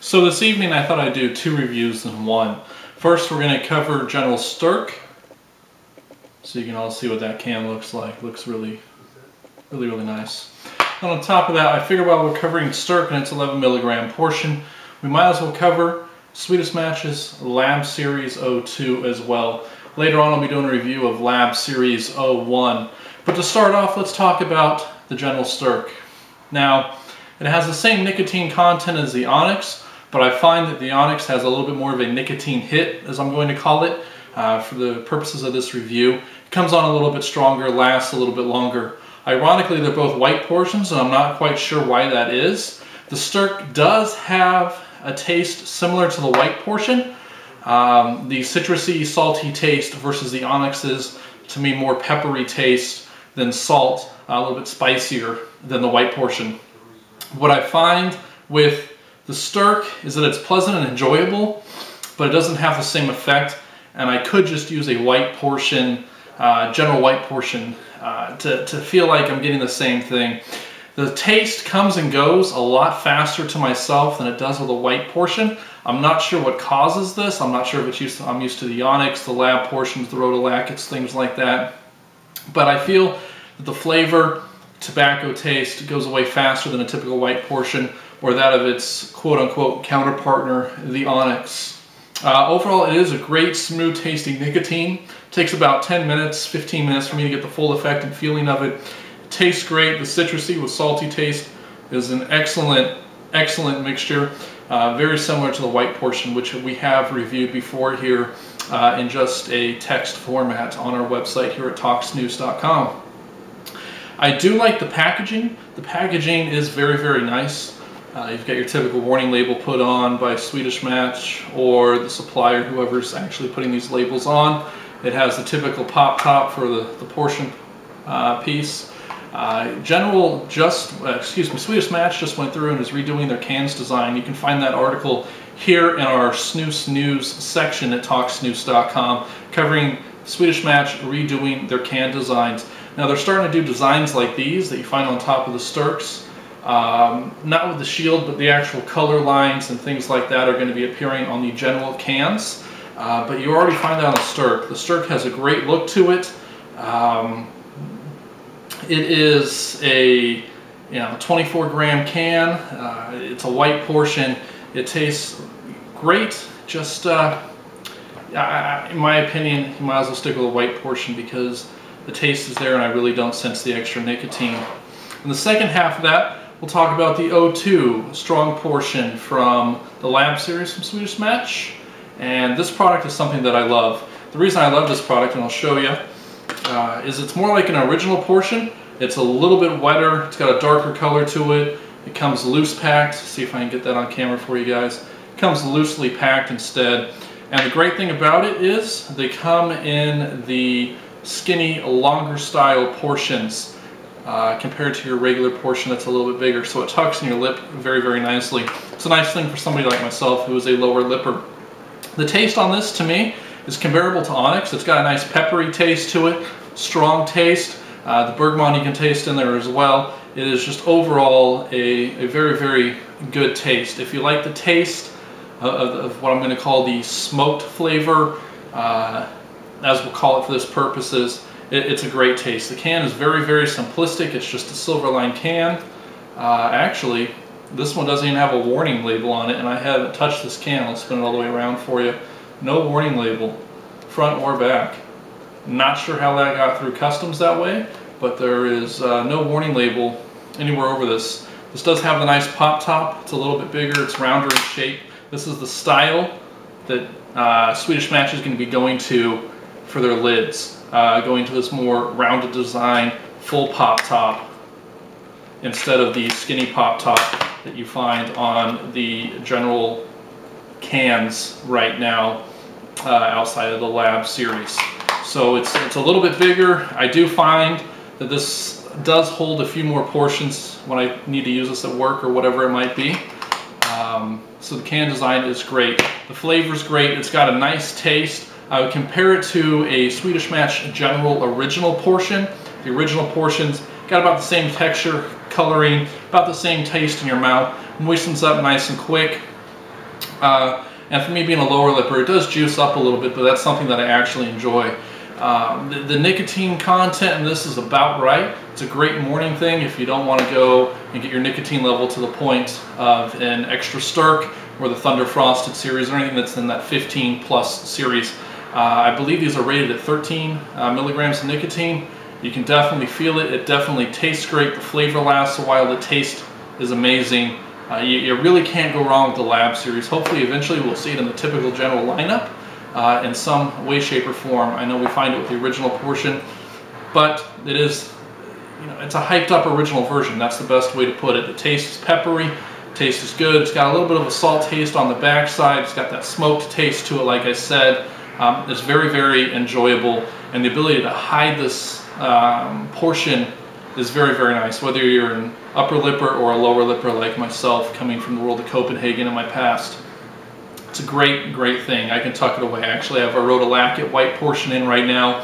So this evening I thought I'd do two reviews in one. First we're going to cover General Sterk, so you can all see what that can looks like. Looks really nice. And on top of that, I figured while we're covering Sterk and its 11 milligram portion, we might as well cover Swedish Match's Lab Series 02 as well. Later on I'll be doing a review of Lab Series 01. But to start off, let's talk about the General Sterk. Now, it has the same nicotine content as the Onyx, but I find that the Onyx has a little bit more of a nicotine hit, as I'm going to call it, for the purposes of this review. It comes on a little bit stronger, lasts a little bit longer. Ironically, they're both white portions, and I'm not quite sure why that is. The Sterk does have a taste similar to the white portion. The citrusy, salty taste versus the Onyx's, to me, more peppery taste than salt, a little bit spicier than the white portion. What I find with the Sterk is that it's pleasant and enjoyable, but it doesn't have the same effect, and I could just use a white portion, general white portion, to feel like I'm getting the same thing. The taste comes and goes a lot faster to myself than it does with a white portion. I'm not sure what causes this. I'm not sure if it's I'm used to the Onyx, the Lab portions, the Rhodolactics, things like that. But I feel that the flavor, tobacco taste goes away faster than a typical white portion or that of its quote-unquote counterpartner, the Onyx. Overall, it is a great, smooth tasting nicotine. It takes about 10 minutes, 15 minutes for me to get the full effect and feeling of it. It tastes great. The citrusy with salty taste is an excellent mixture. Very similar to the white portion, which we have reviewed before here in just a text format on our website here at talksnus.com. I do like the packaging. The packaging is very nice. You've got your typical warning label put on by Swedish Match or the supplier, whoever's actually putting these labels on. It has the typical pop top for the portion piece. Swedish Match just went through and is redoing their cans design. You can find that article here in our Snus News section at talksnus.com covering Swedish Match redoing their can designs. Now they're starting to do designs like these that you find on top of the Sterks. Not with the shield, but the actual color lines and things like that are going to be appearing on the general cans. But you already find that on the Sterk. The Sterk has a great look to it. It is a 24 gram can. It's a white portion. It tastes great. Just in my opinion, you might as well stick with a white portion because the taste is there and I really don't sense the extra nicotine. In the second half of that, we'll talk about the 02 strong portion from the Lab series from Swedish Match. And this product is something that I love. The reason I love this product, and I'll show you, is it's more like an original portion. It's a little bit wetter. It's got a darker color to it. It comes loose packed. See if I can get that on camera for you guys. It comes loosely packed instead. And the great thing about it is they come in the skinny, longer style portions compared to your regular portion that's a little bit bigger. So it tucks in your lip very nicely. It's a nice thing for somebody like myself who is a lower lipper. The taste on this, to me, is comparable to Onyx. It's got a nice peppery taste to it, strong taste. The bergamot you can taste in there as well. It is just overall a very good taste. If you like the taste of what I'm going to call the smoked flavor, as we'll call it for this purposes, it's a great taste. The can is very simplistic. It's just a silver lined can. Actually, this one doesn't even have a warning label on it, and I haven't touched this can. I'll spin it all the way around for you. No warning label, front or back. Not sure how that got through customs that way, but there is no warning label anywhere over this. This does have the nice pop top. It's a little bit bigger. It's rounder in shape. This is the style that Swedish Match is going to be going to for their lids. Going to this more rounded design, full pop top, instead of the skinny pop top that you find on the general cans right now outside of the Lab series. So it's a little bit bigger. I do find that this does hold a few more portions when I need to use this at work or whatever it might be. So the can design is great. The flavor is great. It's got a nice taste. I would compare it to a Swedish Match General original portion. The original portions got about the same texture, coloring, about the same taste in your mouth. Moistens up nice and quick. And for me being a lower lipper, it does juice up a little bit, but that's something that I actually enjoy. The nicotine content in this is about right. It's a great morning thing if you don't want to go and get your nicotine level to the point of an extra Sterk or the Thunder Frosted series or anything that's in that 15 plus series. I believe these are rated at 13 milligrams of nicotine. You can definitely feel it. It definitely tastes great. The flavor lasts a while. The taste is amazing. You really can't go wrong with the Lab series. Hopefully eventually we'll see it in the typical general lineup in some way, shape, or form. I know we find it with the original portion, but it is, it's a hyped up original version. That's the best way to put it. The taste is peppery. The taste is good. It's got a little bit of a salt taste on the backside. It's got that smoked taste to it, like I said. It's very, very enjoyable, and the ability to hide this portion is very, very nice, whether you're an upper lipper or a lower lipper like myself, coming from the world of Copenhagen in my past. It's a great, great thing. I can tuck it away. I actually have a Rhodolachet white portion in right now,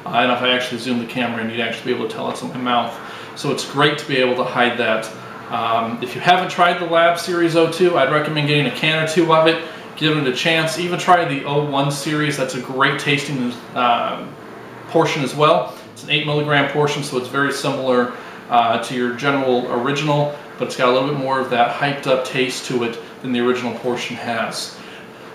and if I actually zoom the camera in, you'd actually be able to tell it's in my mouth. So it's great to be able to hide that. If you haven't tried the Lab Series 02, I'd recommend getting a can or two of it. Give it a chance. Even try the 01 series. That's a great tasting portion as well. It's an 8 milligram portion, so it's very similar to your general original, but it's got a little bit more of that hyped up taste to it than the original portion has.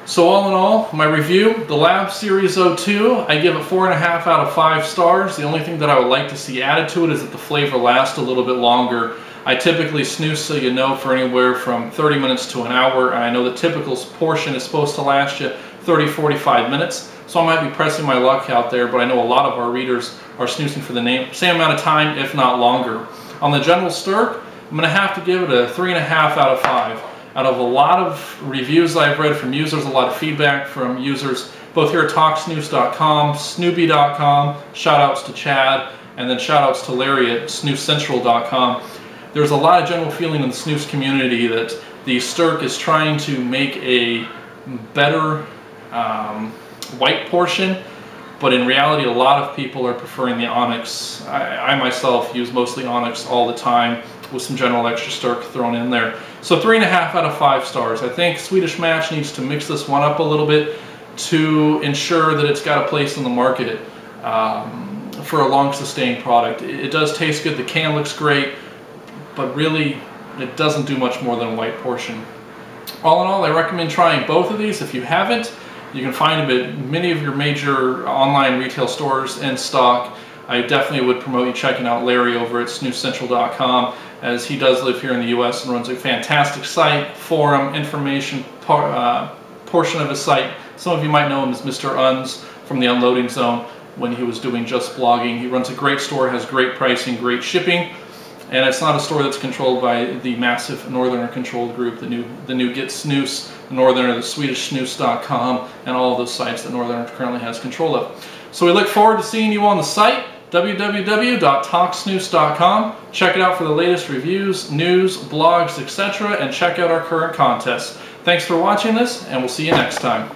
So all in all, my review, the Lab Series 02, I give it 4.5 out of 5 stars. The only thing that I would like to see added to it is that the flavor lasts a little bit longer. I typically snooze, so you know, for anywhere from 30 minutes to an hour, and I know the typical portion is supposed to last you 30-45 minutes, so I might be pressing my luck out there, but I know a lot of our readers are snoozing for the same amount of time, if not longer. On the General Sterk, I'm going to have to give it a 3.5 out of 5. Out of a lot of reviews I've read from users, a lot of feedback from users, both here at TalkSnus.com, Snoopy.com, shout-outs to Chad, and then shout-outs to Larry at SnoozeCentral.com. There's a lot of general feeling in the snus community that the Sterk is trying to make a better white portion, but in reality a lot of people are preferring the Onyx. I myself use mostly Onyx all the time with some general extra Sterk thrown in there. So 3.5 out of 5 stars. I think Swedish Match needs to mix this one up a little bit to ensure that it's got a place in the market for a long sustained product. It does taste good, the can looks great, but really it doesn't do much more than a white portion. All in all, I recommend trying both of these. If you haven't, you can find them at many of your major online retail stores in stock. I definitely would promote you checking out Larry over at SnoozeCentral.com, as he does live here in the US and runs a fantastic site, forum, information portion of his site. Some of you might know him as Mr. Uns from the Unloading Zone when he was doing just blogging. He runs a great store, has great pricing, great shipping. And it's not a store that's controlled by the massive Northerner controlled group, the new Get Snus, the Northerner, the Swedish Snus.com, and all of those sites that Northerner currently has control of. So we look forward to seeing you on the site, www.talksnus.com. Check it out for the latest reviews, news, blogs, etc., and check out our current contests. Thanks for watching this, and we'll see you next time.